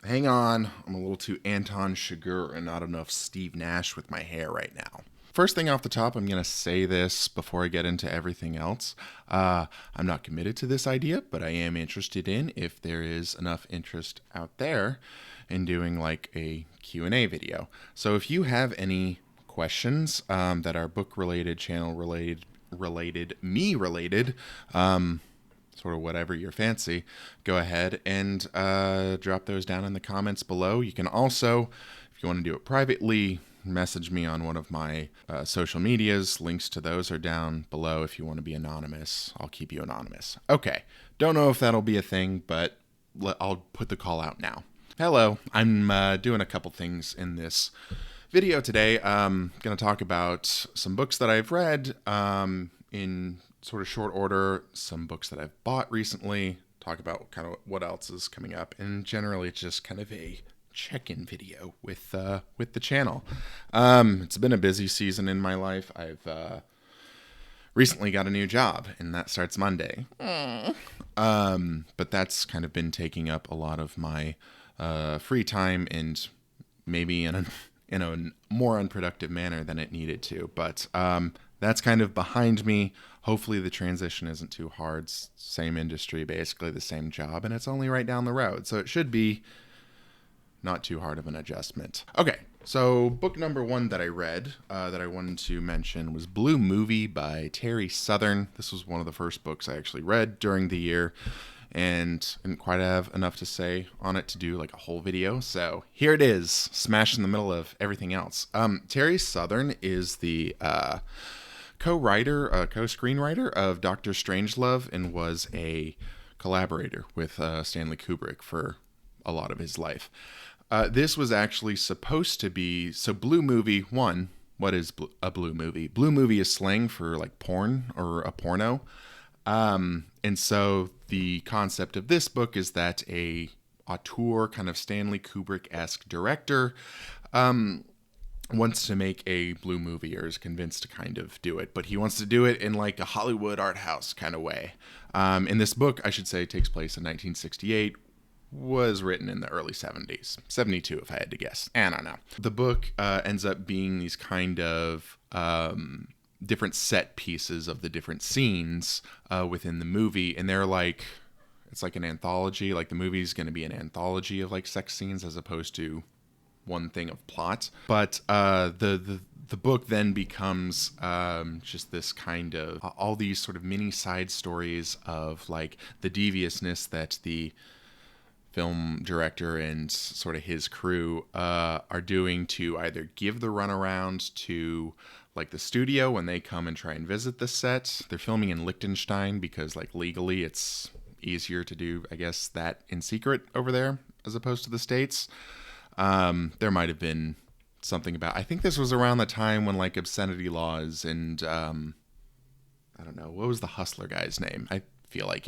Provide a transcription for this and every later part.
Hang on, I'm a little too Anton Chigurh and not enough Steve Nash with my hair right now. First thing off the top, I'm going to say this before I get into everything else. I'm not committed to this idea, but I am interested in if there is enough interest out there in doing like a Q&A video. So if you have any questions that are book related, channel related, me related, sort of whatever your fancy, go ahead and drop those down in the comments below. You can also, if you want to do it privately, message me on one of my social medias. Links to those are down below if you want to be anonymous. I'll keep you anonymous. Okay, don't know if that'll be a thing, but I'll put the call out now. Hello, I'm doing a couple things in this video today. I'm going to talk about some books that I've read in sort of short order, some books that I've bought recently, talk about kind of what else is coming up, and generally it's just kind of a check-in video with the channel. It's been a busy season in my life. I've recently got a new job, and that starts Monday. But that's kind of been taking up a lot of my free time, and maybe in a more unproductive manner than it needed to. But that's kind of behind me. Hopefully the transition isn't too hard. Same industry, basically the same job, and it's only right down the road. So it should be not too hard of an adjustment. Okay, so book number one that I read that I wanted to mention was Blue Movie by Terry Southern. This was one of the first books I actually read during the year, and didn't quite have enough to say on it to do like a whole video. So here it is, smashed in the middle of everything else. Terry Southern is the co-screenwriter of Dr. Strangelove, and was a collaborator with Stanley Kubrick for a lot of his life. This was actually supposed to be, so Blue Movie, one, what is a blue movie? Blue movie is slang for like porn or a porno. And so the concept of this book is that a auteur, kind of Stanley Kubrick-esque director, wants to make a blue movie, or is convinced to kind of do it, but he wants to do it in like a Hollywood art house kind of way. And this book, I should say, takes place in 1968, was written in the early 70s, 72 if I had to guess. I don't know. The book ends up being these kind of different set pieces of the different scenes within the movie, and they're like, it's like an anthology. Like the movie's going to be an anthology of like sex scenes as opposed to one thing of plot. But the book then becomes just this kind of all these sort of mini side stories of like the deviousness that the film director and sort of his crew are doing to either give the runaround to like the studio when they come and try and visit the set. They're filming in Liechtenstein because like legally it's easier to do, I guess, that in secret over there as opposed to the States. There might have been something about, I think this was around the time when like obscenity laws and I don't know, what was the Hustler guy's name? I feel like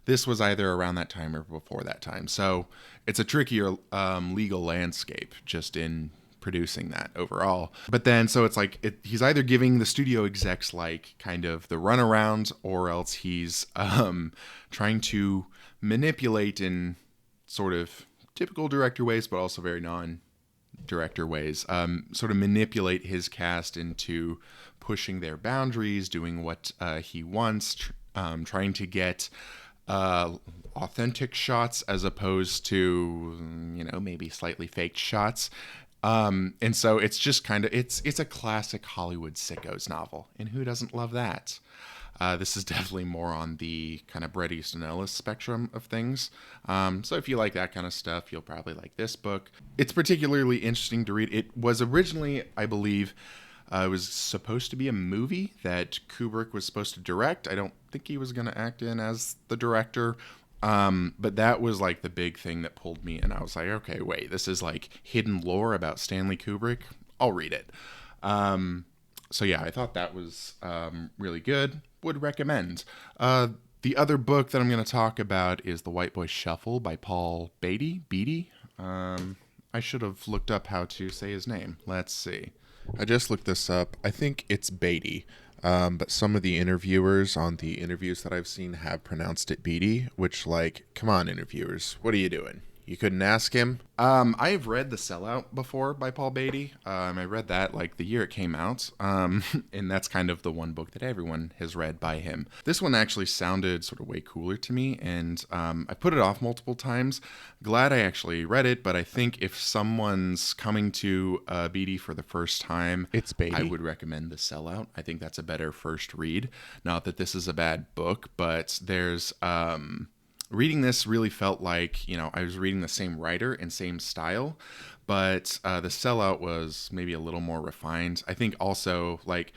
this was either around that time or before that time. So it's a trickier legal landscape just in producing that overall. But then, so it's like, he's either giving the studio execs like kind of the runaround, or else he's trying to manipulate in sort of typical director ways, but also very non-director ways, sort of manipulate his cast into pushing their boundaries, doing what he wants, trying to get authentic shots as opposed to, maybe slightly faked shots. And so it's just kind of, it's a classic Hollywood sickos novel. And who doesn't love that? This is definitely more on the kind of Bret Easton Ellis spectrum of things. So if you like that kind of stuff, you'll probably like this book. It's particularly interesting to read. It was originally, I believe, it was supposed to be a movie that Kubrick was supposed to direct. I don't think he was going to act in as the director. But that was like the big thing that pulled me in. I was like, okay, wait, this is like hidden lore about Stanley Kubrick. I'll read it. So yeah, I thought that was really good. Would recommend. The other book that I'm going to talk about is The White Boy Shuffle by Paul Beatty. I should have looked up how to say his name. Let's see. I just looked this up. I think it's Beatty. But some of the interviewers on the interviews that I've seen have pronounced it Beatty, which, like, come on, interviewers, what are you doing? You couldn't ask him? I've read The Sellout before by Paul Beatty. I read that like the year it came out, and that's kind of the one book that everyone has read by him. This one actually sounded sort of way cooler to me, and I put it off multiple times. Glad I actually read it, but I think if someone's coming to Beatty for the first time, It's Beatty. I would recommend The Sellout. I think that's a better first read. Not that this is a bad book, but there's... reading this really felt like, I was reading the same writer and same style, but The Sellout was maybe a little more refined. I think also, like,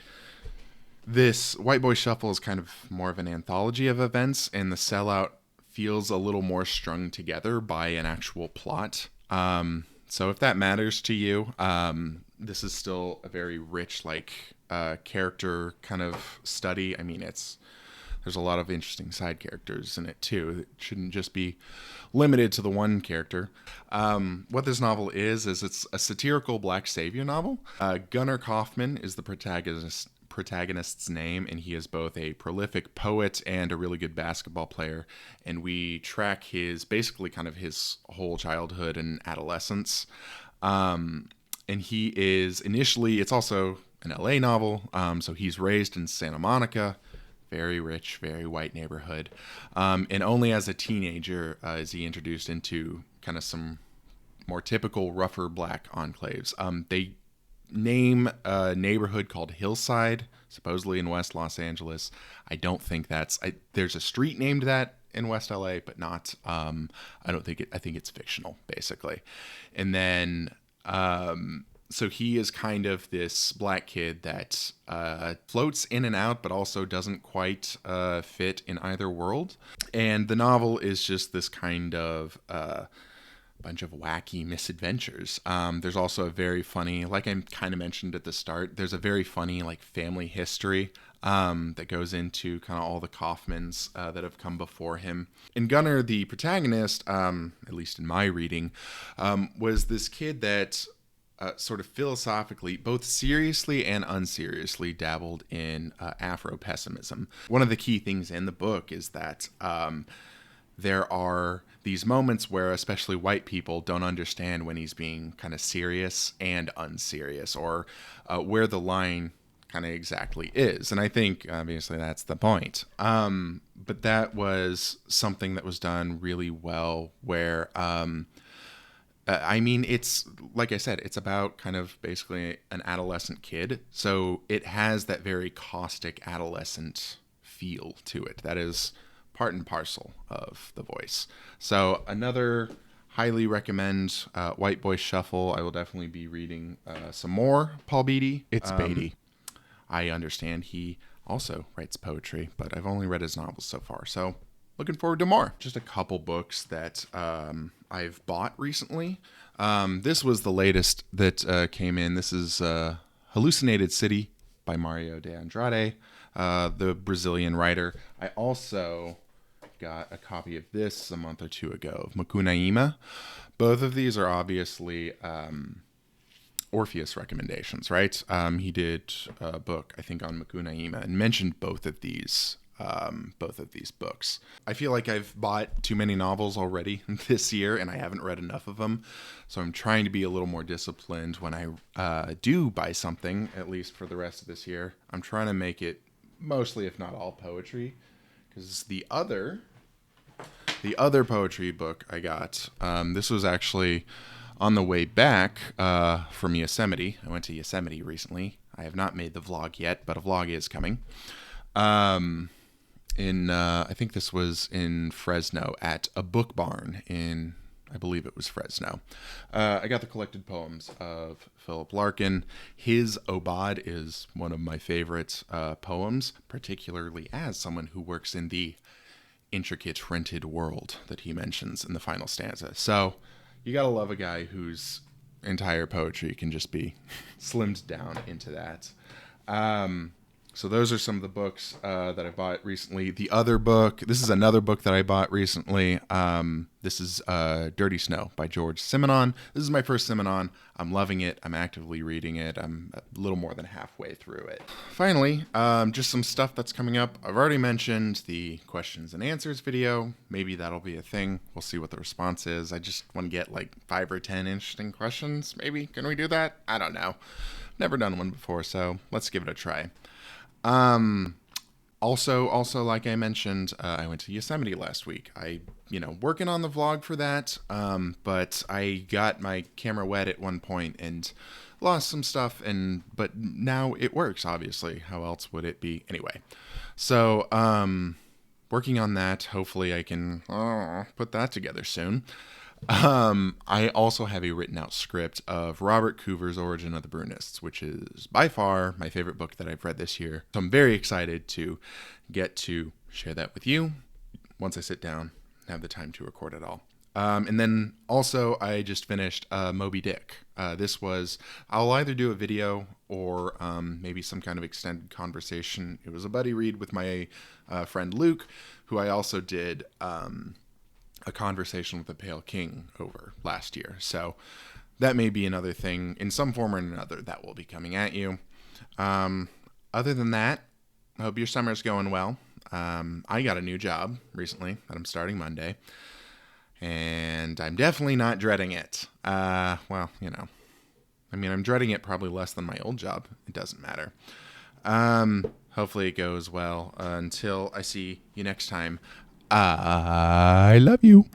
this White Boy Shuffle is kind of more of an anthology of events, and The Sellout feels a little more strung together by an actual plot. So if that matters to you, this is still a very rich, character kind of study. I mean, there's a lot of interesting side characters in it too. It shouldn't just be limited to the one character. What this novel is it's a satirical black savior novel. Gunnar Kaufman is the protagonist's name, and he is both a prolific poet and a really good basketball player. And we track basically kind of his whole childhood and adolescence. And he is initially, it's also an LA novel. So he's raised in Santa Monica, very rich, very white neighborhood. And only as a teenager is he introduced into kind of some more typical rougher black enclaves. They name a neighborhood called Hillside, supposedly in West Los Angeles. I don't think there's a street named that in West LA, but not, I think it's fictional, basically. And then, so he is kind of this black kid that floats in and out, but also doesn't quite fit in either world. And the novel is just this kind of bunch of wacky misadventures. There's also a very funny, like I kind of mentioned at the start, there's a very funny family history that goes into kind of all the Kaufmans that have come before him. And Gunnar, the protagonist, at least in my reading, was this kid that sort of philosophically, both seriously and unseriously, dabbled in Afro-pessimism. One of the key things in the book is that there are these moments where especially white people don't understand when he's being kind of serious and unserious, or where the line kind of exactly is. And I think obviously that's the point. But that was something that was done really well, where it's, like I said, it's about kind of basically an adolescent kid. So it has that very caustic adolescent feel to it. That is part and parcel of the voice. So another highly recommend White Boy Shuffle. I will definitely be reading some more Paul Beatty. It's Beatty. I understand he also writes poetry, but I've only read his novels so far. So looking forward to more. Just a couple books that I've bought recently. This was the latest that came in. This is Hallucinated City by Mario de Andrade, the Brazilian writer. I also got a copy of this a month or two ago, of Macunaíma. Both of these are obviously Orpheus recommendations, right? He did a book, I think, on Macunaíma and mentioned both of these books. I feel like I've bought too many novels already this year, and I haven't read enough of them. So I'm trying to be a little more disciplined when I do buy something, at least for the rest of this year. I'm trying to make it mostly, if not all, poetry. Because the other poetry book I got, this was actually on the way back from Yosemite. I went to Yosemite recently. I have not made the vlog yet, but a vlog is coming. I think this was in Fresno at a book barn in, I believe it was Fresno. I got the collected poems of Philip Larkin. His Obad is one of my favorite poems, particularly as someone who works in the intricate rented world that he mentions in the final stanza. So you gotta love a guy whose entire poetry can just be slimmed down into that. So those are some of the books that I bought recently. The other book, this is another book that I bought recently. This is Dirty Snow by George Simenon. This is my first Simenon. I'm loving it. I'm actively reading it. I'm a little more than halfway through it. Finally, just some stuff that's coming up. I've already mentioned the questions and answers video. Maybe that'll be a thing. We'll see what the response is. I just want to get like 5 or 10 interesting questions. Maybe. Can we do that? I don't know. Never done one before, so let's give it a try. Also, like I mentioned, I went to Yosemite last week. Working on the vlog for that, but I got my camera wet at one point and lost some stuff, but now it works, obviously. How else would it be? Anyway, so, working on that. Hopefully I can put that together soon. I also have a written out script of Robert Coover's Origin of the Brunists, which is by far my favorite book that I've read this year. So I'm very excited to get to share that with you once I sit down and have the time to record it all. And then also I just finished Moby Dick. I'll either do a video or maybe some kind of extended conversation. It was a buddy read with my friend Luke, who I also did a conversation with the Pale King over last year. So that may be another thing in some form or another that will be coming at you. Other than that, I hope your summer's going well. I got a new job recently that I'm starting Monday, and I'm definitely not dreading it. I'm dreading it probably less than my old job. It doesn't matter. Hopefully it goes well. Until I see you next time, I love you.